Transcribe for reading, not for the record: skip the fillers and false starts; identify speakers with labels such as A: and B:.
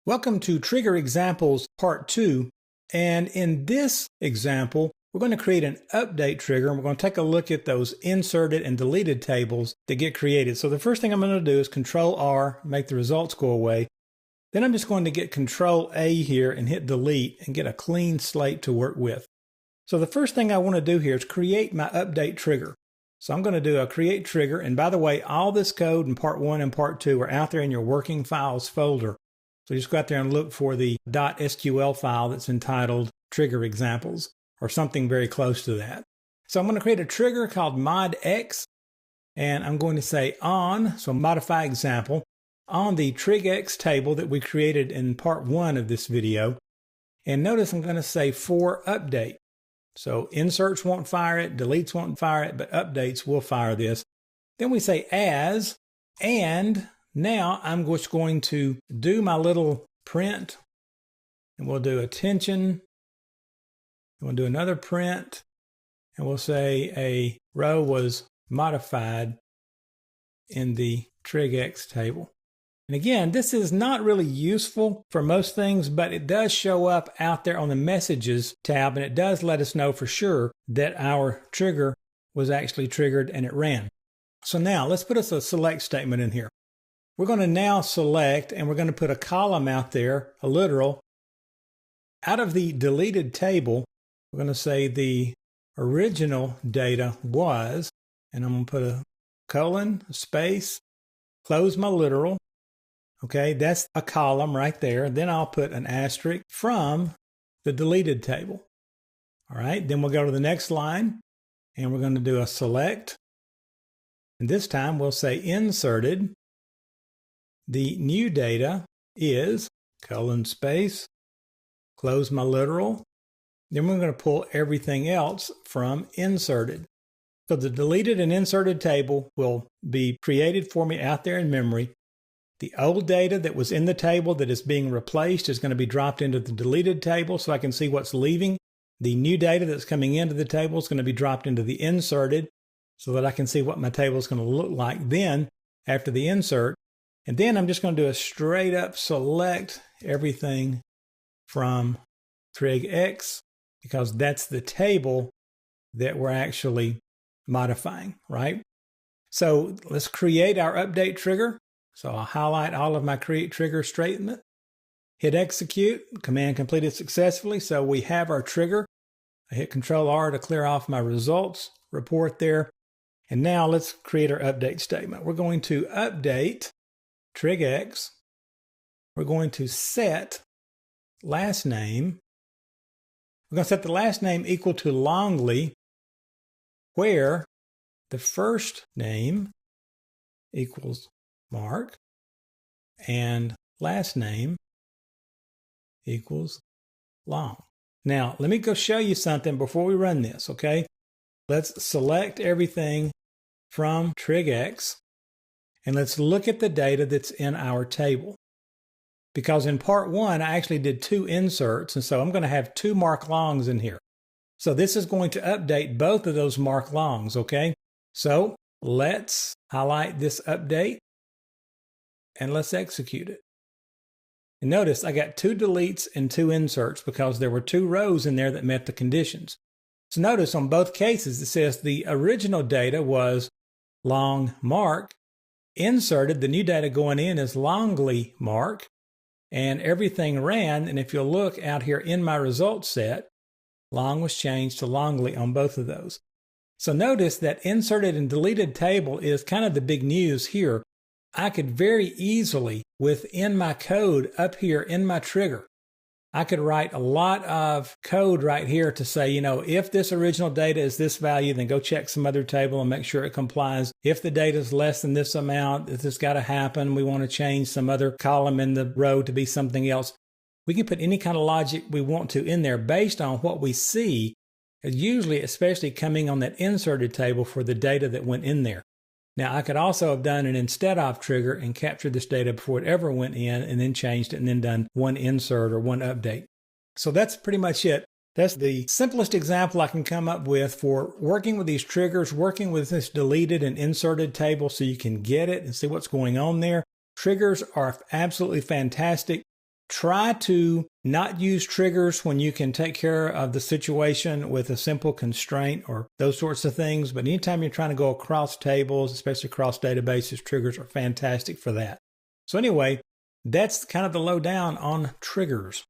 A: Welcome to Trigger Examples Part 2, and in this example, we're going to create an update trigger, and we're going to take a look at those inserted and deleted tables that get created. So the first thing I'm going to do is Control-R, make the results go away. Then I'm just going to get Control-A here and hit Delete and get a clean slate to work with. So the first thing I want to do here is create my update trigger. So I'm going to do a create trigger, and by the way, all this code in Part 1 and Part 2 are out there in your working files folder. So just go out there and look for the .sql file that's entitled Trigger Examples, or something very close to that. So I'm going to create a trigger called modx, and I'm going to say on, so modify example, on the trigx table that we created in Part 1 of this video. And notice I'm going to say for update. So inserts won't fire it, deletes won't fire it, but updates will fire this. Then we say as, and now I'm just going to do my little print, and we'll do attention. We'll do another print, and we'll say a row was modified in the trigx table. And again, this is not really useful for most things, but it does show up out there on the messages tab, and it does let us know for sure that our trigger was actually triggered and it ran. So now let's put us a select statement in here. We're going to now select, and we're going to put a column out there, a literal. Out of the deleted table, we're going to say the original data was, and I'm going to put a colon, a space, close my literal. Okay, that's a column right there. Then I'll put an asterisk from the deleted table. All right, then we'll go to the next line, and we're going to do a select. And this time we'll say inserted. The new data is colon space, close my literal. Then we're going to pull everything else from inserted. So the deleted and inserted table will be created for me out there in memory. The old data that was in the table that is being replaced is going to be dropped into the deleted table so I can see what's leaving. The new data that's coming into the table is going to be dropped into the inserted so that I can see what my table is going to look like then after the insert. And then I'm just going to do a straight up select everything from trigx because that's the table that we're actually modifying, right? So let's create our update trigger. So I'll highlight all of my create trigger statement, hit execute, command completed successfully. So we have our trigger. I hit Control-R to clear off my results report there. And now let's create our update statement. We're going to update trigx. We're going to set last name. We're going to set the last name equal to Longley, where the first name equals Mark and last name equals Long. Now, let me go show you something before we run this, okay? Let's select everything from trigx. And let's look at the data that's in our table. Because in Part 1, I actually did 2 inserts, and so I'm going to have 2 Mark Longs in here. So this is going to update both of those Mark Longs, okay? So let's highlight this update, and let's execute it. And notice I got 2 deletes and 2 inserts because there were 2 rows in there that met the conditions. So notice on both cases, it says the original data was Long Mark. Inserted, the new data going in is Longley Mark, and everything ran. And if you'll look out here in my results set, Long was changed to Longley on both of those. So notice that inserted and deleted table is kind of the big news here. I could very easily, within my code up here in my trigger, I could write a lot of code right here to say, you know, if this original data is this value, then go check some other table and make sure it complies. If the data is less than this amount, this has got to happen. We want to change some other column in the row to be something else. We can put any kind of logic we want to in there based on what we see, usually especially coming on that inserted table for the data that went in there. Now, I could also have done an instead of trigger and captured this data before it ever went in and then changed it and then done one insert or one update. So that's pretty much it. That's the simplest example I can come up with for working with these triggers, working with this deleted and inserted table so you can get it and see what's going on there. Triggers are absolutely fantastic. Try to not use triggers when you can take care of the situation with a simple constraint or those sorts of things. But anytime you're trying to go across tables, especially across databases, triggers are fantastic for that. So anyway, that's kind of the lowdown on triggers.